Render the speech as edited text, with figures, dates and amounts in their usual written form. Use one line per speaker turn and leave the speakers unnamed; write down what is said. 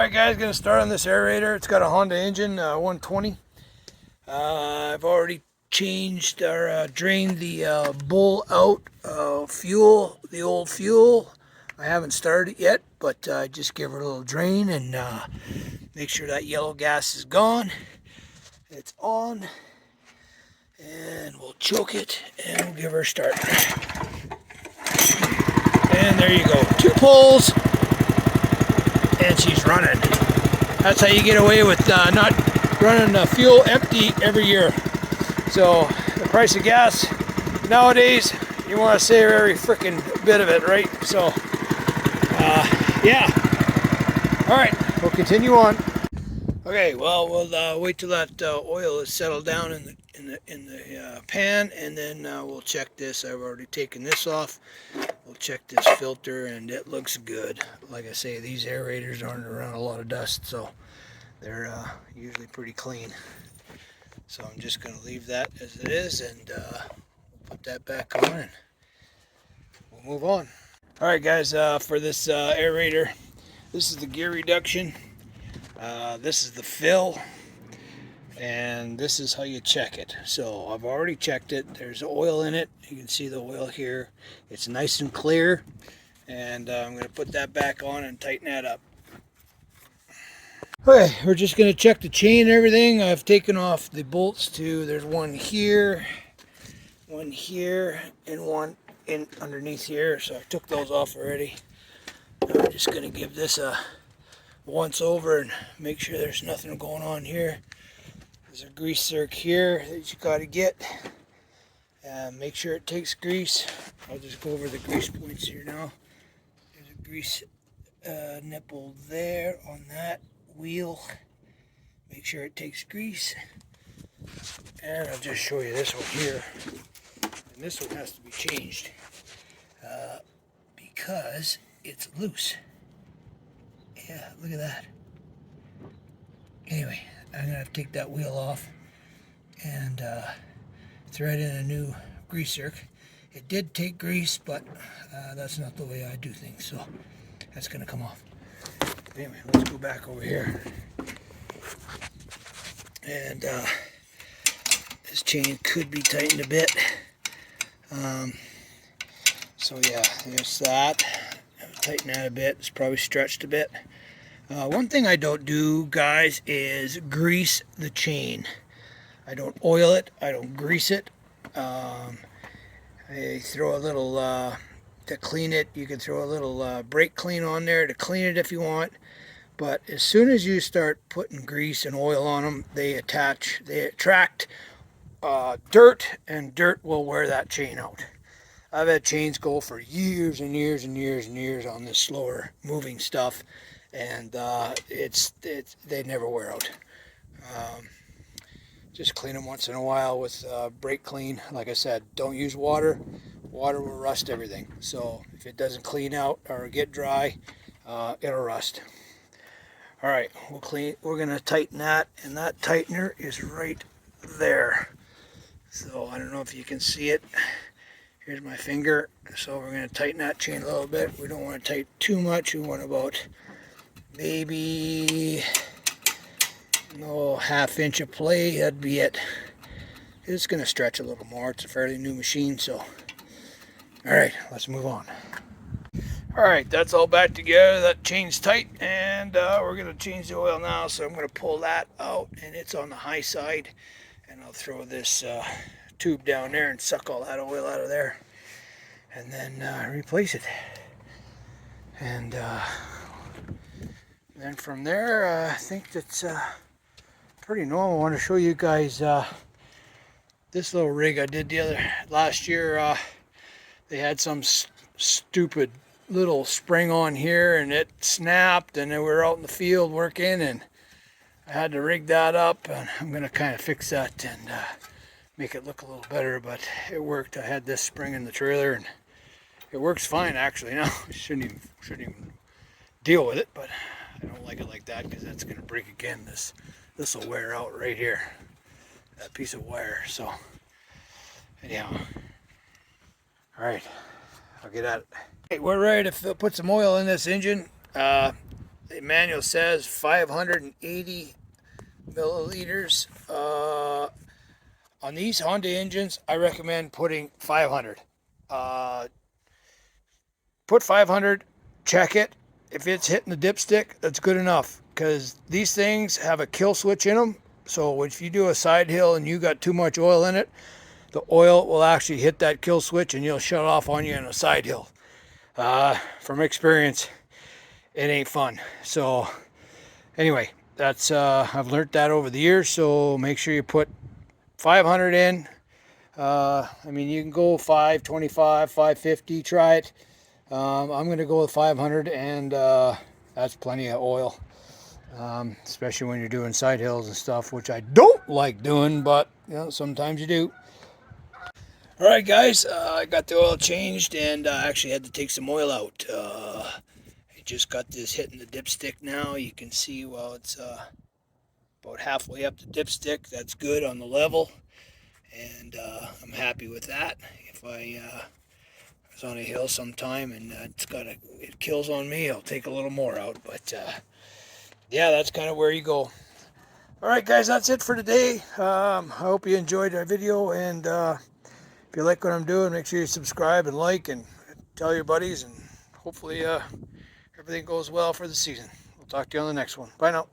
Alright guys, gonna start on this aerator. It's got a Honda engine, 120. I've already changed or drained the bowl out fuel, the old fuel. I haven't started it yet, but just give her a little drain and make sure that yellow gas is gone. It's on, and we'll choke it and we'll give her a start. And there you go, 2 pulls. And she's running. That's how you get away with not running the fuel empty every year. So the price of gas nowadays, you want to save every freaking bit of it, right? So yeah. All right, we'll continue on. Okay, well we'll wait till that oil is settled down in the pan, and then we'll check this. I've already taken this off. We'll check this filter, and it looks good. Like I say, these aerators aren't around a lot of dust, so they're usually pretty clean. So I'm just going to leave that as it is, and we'll put that back on, and we'll move on. All right, guys, for this aerator, this is the gear reduction. This is the fill. And this is how you check it. So I've already checked it. There's oil in it. You can see the oil here. It's nice and clear. And I'm going to put that back on and tighten that up. Okay, we're just going to check the chain and everything. I've taken off the bolts too. There's one here, and one in underneath here. So I took those off already. I'm just going to give this a once over and make sure there's nothing going on here. There's a grease zerk here that you got to get. Make sure it takes grease. I'll just go over the grease points here now. There's a grease nipple there on that wheel. Make sure it takes grease. And I'll just show you this one here. And this one has to be changed because it's loose. Yeah, look at that. Anyway, I'm going to have to take that wheel off and thread in a new grease zerk. It did take grease, but that's not the way I do things, so that's going to come off. Anyway, let's go back over here. And this chain could be tightened a bit. So yeah, there's that. Tighten that a bit. It's probably stretched a bit. One thing I don't do, guys, is grease the chain. I don't oil it. I don't grease it. I throw a little, to clean it, you can throw a little brake clean on there to clean it if you want. But as soon as you start putting grease and oil on them, they attract dirt, and dirt will wear that chain out. I've had chains go for years and years and years and years on this slower moving stuff. And they never wear out. Just clean them once in a while with brake clean. Like I said, don't use water. Water will rust everything. So if it doesn't clean out or get dry, it'll rust. All right, we're gonna tighten that, and that tightener is right there. So I don't know if you can see it. Here's my finger. So we're gonna tighten that chain a little bit. We don't want to tighten too much. We want about maybe ½ inch of play. That'd be it. It's going to stretch a little more. It's a fairly new machine, so all right, let's move on. All right, that's all back together. That chain's tight, and we're going to change the oil now. So I'm going to pull that out, and it's on the high side, and I'll throw this tube down there and suck all that oil out of there, and then replace it. And then from there, I think that's pretty normal. I want to show you guys this little rig I did last year. They had some stupid little spring on here, and it snapped, and then we were out in the field working, and I had to rig that up, and I'm going to kind of fix that and make it look a little better, but it worked. I had this spring in the trailer, and it works fine actually now. I shouldn't even deal with it, but I don't like it like that because that's going to break again. This will wear out right here, that piece of wire. So anyhow, all right, I'll get at it. Hey, we're ready to put some oil in this engine. the manual says 580 milliliters. On these Honda engines, I recommend putting 500. Put 500, check it. If it's hitting the dipstick, that's good enough, because these things have a kill switch in them. So if you do a side hill and you got too much oil in it, the oil will actually hit that kill switch and you'll shut off on you in a side hill. From experience, it ain't fun. So anyway, that's I've learned that over the years. So make sure you put 500 in. I mean, you can go 525, 550, try it. I'm going to go with 500, and that's plenty of oil, especially when you're doing side hills and stuff, which I don't like doing, but you know, sometimes you do. All right, guys, I got the oil changed, and I actually had to take some oil out. I just got this hitting the dipstick now. You can see, well, it's about halfway up the dipstick. That's good on the level, and I'm happy with that. If I was on a hill sometime and it kills on me, I'll take a little more out. But yeah, that's kind of where you go. All right, guys, that's it for today. I hope you enjoyed our video, and if you like what I'm doing, make sure you subscribe and like and tell your buddies, and hopefully everything goes well for the season. We'll talk to you on the next one. Bye now.